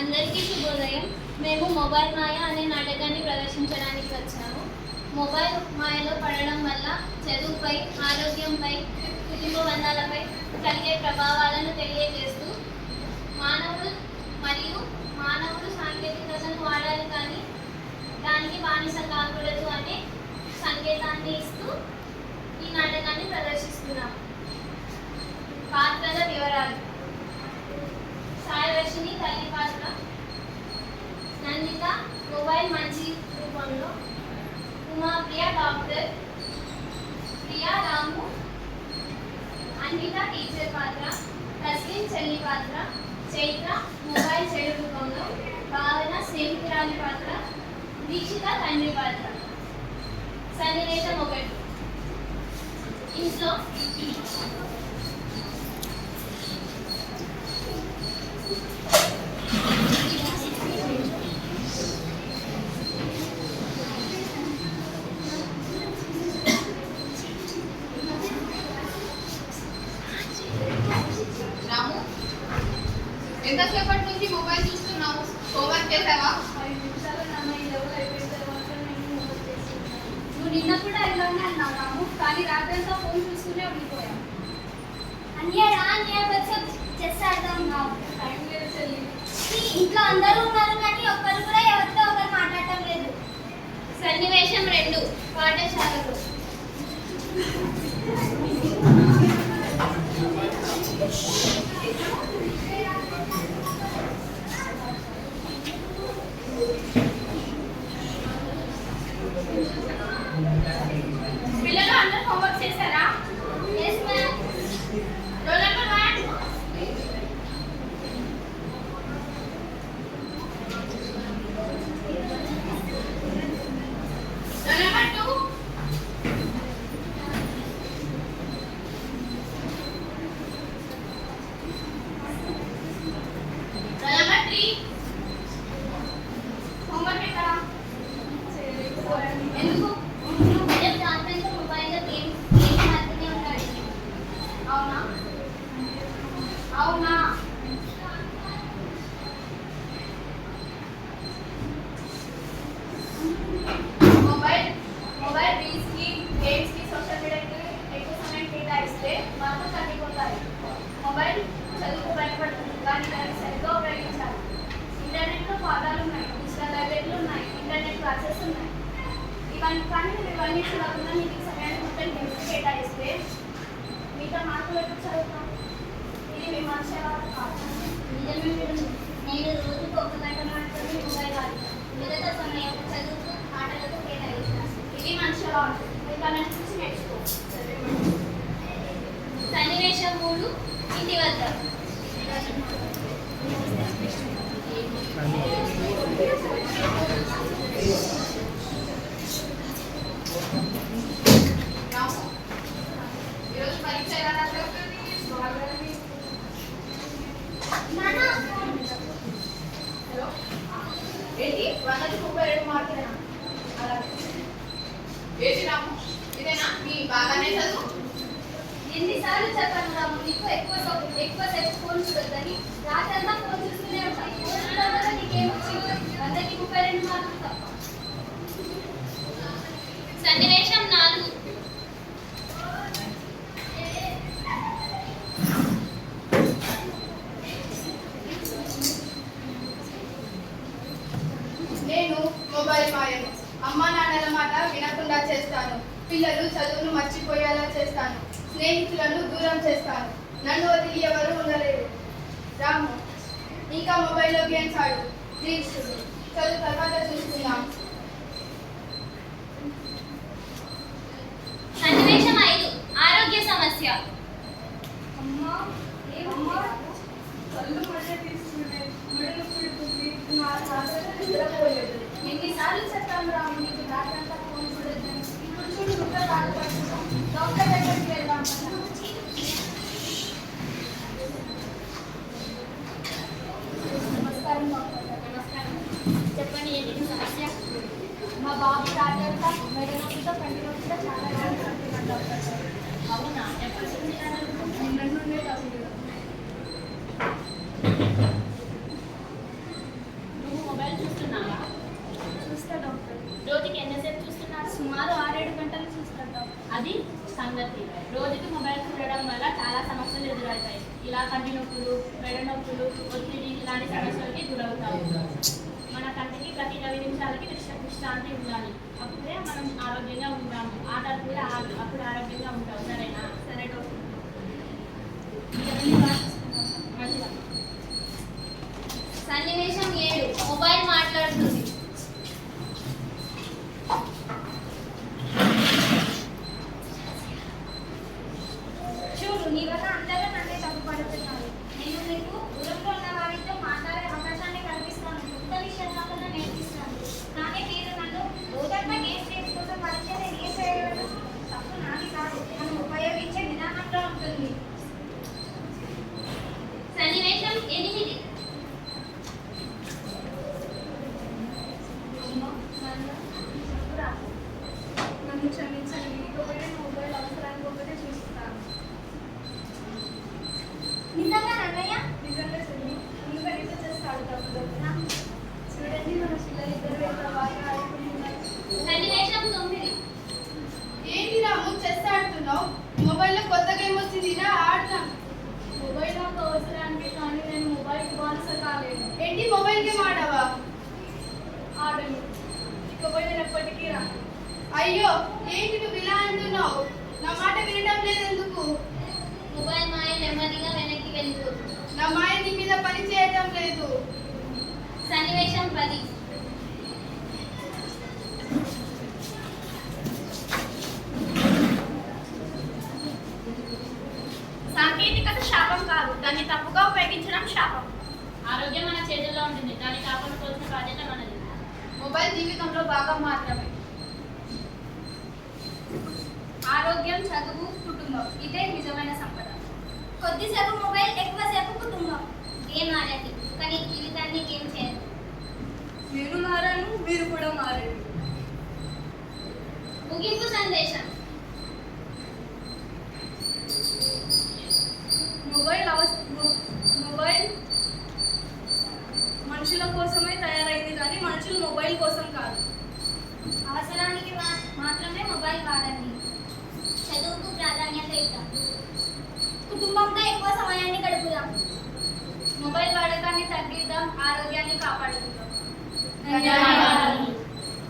అందరికీ శుభోదయం. మేము మొబైల్ మాయ అనే నాటకాన్ని ప్రదర్శించడానికి వచ్చాము. మొబైల్ మాయలో పడడం వల్ల చదువుపై, ఆరోగ్యంపై, కుటుంబ బంధాలపై కలిగే ప్రభావాలను తెలియజేస్తూ మానవుడు సాంకేతికతను వాడాలి కానీ దానికి బానిస కాకూడదు అనే సంకేతాన్ని ఇస్తూ ఈ నాటకాన్ని ప్రదర్శిస్తున్నాము. పాత్రల వివరాలు: సాయవర్షిని తల్లి పాత్ర, నందిత మొబైల్ మంచి రూపంలో, ఉమాప్రియ డాక్టర్, ప్రియా రాము అన్విత టీచర్ పాత్ర, తస్లిన్ చెల్లి పాత్ర, చైత్ర మొబైల్ చెడు రూపంలో, భావన స్నేహితురాలి పాత్ర, దీక్షిత తండ్రి పాత్ర. సన్నివేశం 1. ఇంట్లో రాము, ఎంతసేపటి నుంచి మొబైల్ చూస్తున్నావు? హోంవర్క్ చేసావా? 5 నిమిషాలు నాన్న, ఈ లెవెల్ అయిపోయిన తర్వాత నేను హోంవర్క్ చేస్తున్నాను. నువ్వు నిన్న కూడా ఇలానే అన్నావు రాము, కానీ రాత్రంతా ఫోన్ చూస్తూనే ఉండిపోయావు. చెస్ ఆడదాం కావు. టైం లేదు చెల్లి. ఇంట్లో అందరూ ఉన్నారు కానీ ఒక్కరు కూడా ఎవరితో ఒకరు మాట్లాడటం లేదు. సన్నివేశం 2. పాఠశాలలో పిల్లలు అందరూ హోంవర్క్ చేశారా? Yes, ma'am. Roll number 1. Roll number 2. Roll number 3. Homework ఎక్కడ? ఎందుకు? రేపు రాత్రంతా మొబైల్లో గేమ్స్ ఆడుతూనే ఉంటాడు. అవునా? అవునా? మొబైల్ రీల్స్కి, గేమ్స్కి, సోషల్ మీడియాకి ఎక్కువ సమయం కేటాయిస్తే మార్కులు తగ్గిపోతాయి. మొబైల్ చదువుకు భయపడుతుంది కానీ దాన్ని సరిగ్గా ఉపయోగించాలి. ఇంటర్నెట్లో పాఠాలు ఉన్నాయి, డిజిటల్ లైబ్రరీలు ఉన్నాయి, ఇంటర్నెట్ క్లాసెస్ ఉన్నాయి. ఇవన్నీ చూడకుండా మీకు ఈ సమయాన్ని మొత్తం గేమ్స్కి కేటాయిస్తే మిగతా మార్కులు ఎప్పుడు చదువుతాం? ఇది మీ మనసు కాదు. నిజమే మేడం. నేను రోజుకు 1 గంట మాత్రమే మొబైల్ వాడతాను. మిగతా సమయం చదువుకు, ఆటలకు కేటాయిస్తాను. ఇది మనిషిగా ఉంటుంది. మీరు చూసి నేర్చుకో. సన్నివేశం 3. ఇంటి వద్ద రాము, ఈరోజు పరీక్ష ఎలా రాసావు? నాన్న, హలో, ఏంటి 100కి 32 మార్కులేనా? అలాగే. ఏంటి రాము, ఇదేనా నీ బాగానే చదువు? ఎన్నిసార్లు చెప్పాను రాము, నీకు ఎక్కువసేపు ఫోన్ చూడొద్దని. రాత్రంతా ఫోన్ చూస్తూనే ఉంటాను. ఫోన్ చూడడం వల్ల నీకేమొచ్చింది? 100కి 32 మార్కులు తప్ప. సన్నివేశం 4. నేను మొబైల్ మాయను. అమ్మా నాన్నల మాట వినకుండా చేస్తాను. పిల్లలు చదువును మర్చిపోయేలా చేస్తాను. స్నేహితులను దూరం చేస్తాను. నన్ను వదిలి ఎవరు ఉండలేరు. రాము, ఇంకా మొబైల్లో గేమ్స్ ఆడు, రీల్స్ చూడు. చదువు తర్వాత చూసుకుందాం. సన్నివేశం 5. ఆరోగ్య సమస్య. అమ్మా, ఏమమ్మా? కళ్ళు మళ్ళీ తీసుకుంటే మెడలు పెడుతుంది. నా రాత్రి నిద్రపోలేదు. ఎన్నిసార్లు చెప్పాను రాము, నీకు రాత్రంతా ఫోన్ చూడొద్దని. ఇప్పుడు చూడు, నువ్వే బాధపడుతున్నావు. డాక్టర్ దగ్గరికి వెళ్దాం. నమస్కారం డాక్టర్. నమస్కారం. చెప్పండి, ఏంటి సమస్య? మా బాబు రాత్రంతా మెడ నొప్పితో, కంటి నొప్పితో చాలా బాధపడుతున్నాడు డాక్టర్. అవునా? ఎప్పుడు చూపించాను? నిన్న నుండే డాక్టర్. ఇలా కంటి నొప్పులు, మెడ నొప్పులు, ఒత్తిడి ఇలాంటి సమస్యలకి గురవుతాము. మన కంటికి ప్రతి 10 నిమిషాలకి విశ్రాంతి ఉండాలి. అప్పుడే మనం ఆరోగ్యంగా ఉంటాము. ఆటలు కూడా అప్పుడు ఆరోగ్యంగా ఉంటాం. సరేనా? సరే డాక్టర్. మంచిగా. సన్నివేశం 7 మొబైల్ మాట్లాడుతుంది. చూడు, నీ వల్ల అందరూ నన్నే తప్పుపడుతున్నారు. నేను నీకు దూరంలో ఉన్న వారితో మాట్లాడే అవకాశాన్ని కల్పిస్తాను. కొత్త విషయాలు కాకుండా నేర్పిస్తాను. కానీ మీరు నన్ను రోజంతా గేమ్స్ కోసం పరిచయం నేను ఏం చేయగలను? తప్పు నాది కాదు, మనం ఉపయోగించే విధానంలో ఉంటుంది. సన్నివేశం 8 నన్ను క్షమించండి. ఇకపై మొబైల్ అవసరానికి ఒకటే చూస్తాను. నిజంగా అన్నయ్య? నిజంగా చెల్లి, ముందుగా నిజం చేసి ఆడుతాము కదా. చూడండి, మన పిల్లలిద్దరూ ఎంత బాగా ఆడుకుంటున్నారు. సన్నివేశం 9 ఏంటి రాము చెస్ ఆడుతున్నావు? మొబైల్లో కొత్త గేమ్ వచ్చింది, రా ఆడదాం. మొబైల్ నాకు అవసరానికి, కానీ నేను మొబైల్కి బానిస కాలేను. ఏంటి మొబైల్ గేమ్ ఆడవా? ఆడను. ఇకపై నేను ఎప్పటికీ రాను. అయ్యో, ఏంటి నువ్వు ఇలా అంటున్నావు? నా మాట వినడం లేదు ఎందుకు? మొబైల్ మాయ నెమ్మదిగా వెనక్కి వెళ్ళిపోతుంది. నా మాయ నీ మీద పని చేయటం లేదు. సన్నివేశం 10 సాంకేతికత శాపం కాదు, దాన్ని తప్పుగా ఉపయోగించడం శాపం. ఆరోగ్యం మన చేతుల్లో ఉంటుంది. దాన్ని కాపాడుకోవాల్సిన బాధ్యత మనది. మొబైల్ జీవితంలో భాగం మాత్రమే. ఆరోగ్యం, చదువు, కుటుంబం ఇదే నిజమైన సంపద. కొద్దిసేపు మొబైల్, ఎక్కువసేపు కుటుంబం. గేమ్ ఆడండి, కానీ జీవితాన్ని గేమ్ చేయరు. నేను మారాను, మీరు కూడా మారండి. ముగింపు సందేశం. మొబైల్ మనుషుల కోసమే తయారైంది, కానీ మనుషులు మొబైల్ కోసం కాదు. అవసరానికి మాత్రమే మొబైల్ వాడండి. చదువుకు ప్రాధాన్యత ఇద్దాం. కుటుంబంతో ఎక్కువ సమయాన్ని గడుపుదాం. మొబైల్ వాడకాన్ని తగ్గిద్దాం, ఆరోగ్యాన్ని కాపాడుకుందాం. ధన్యవాదాలు.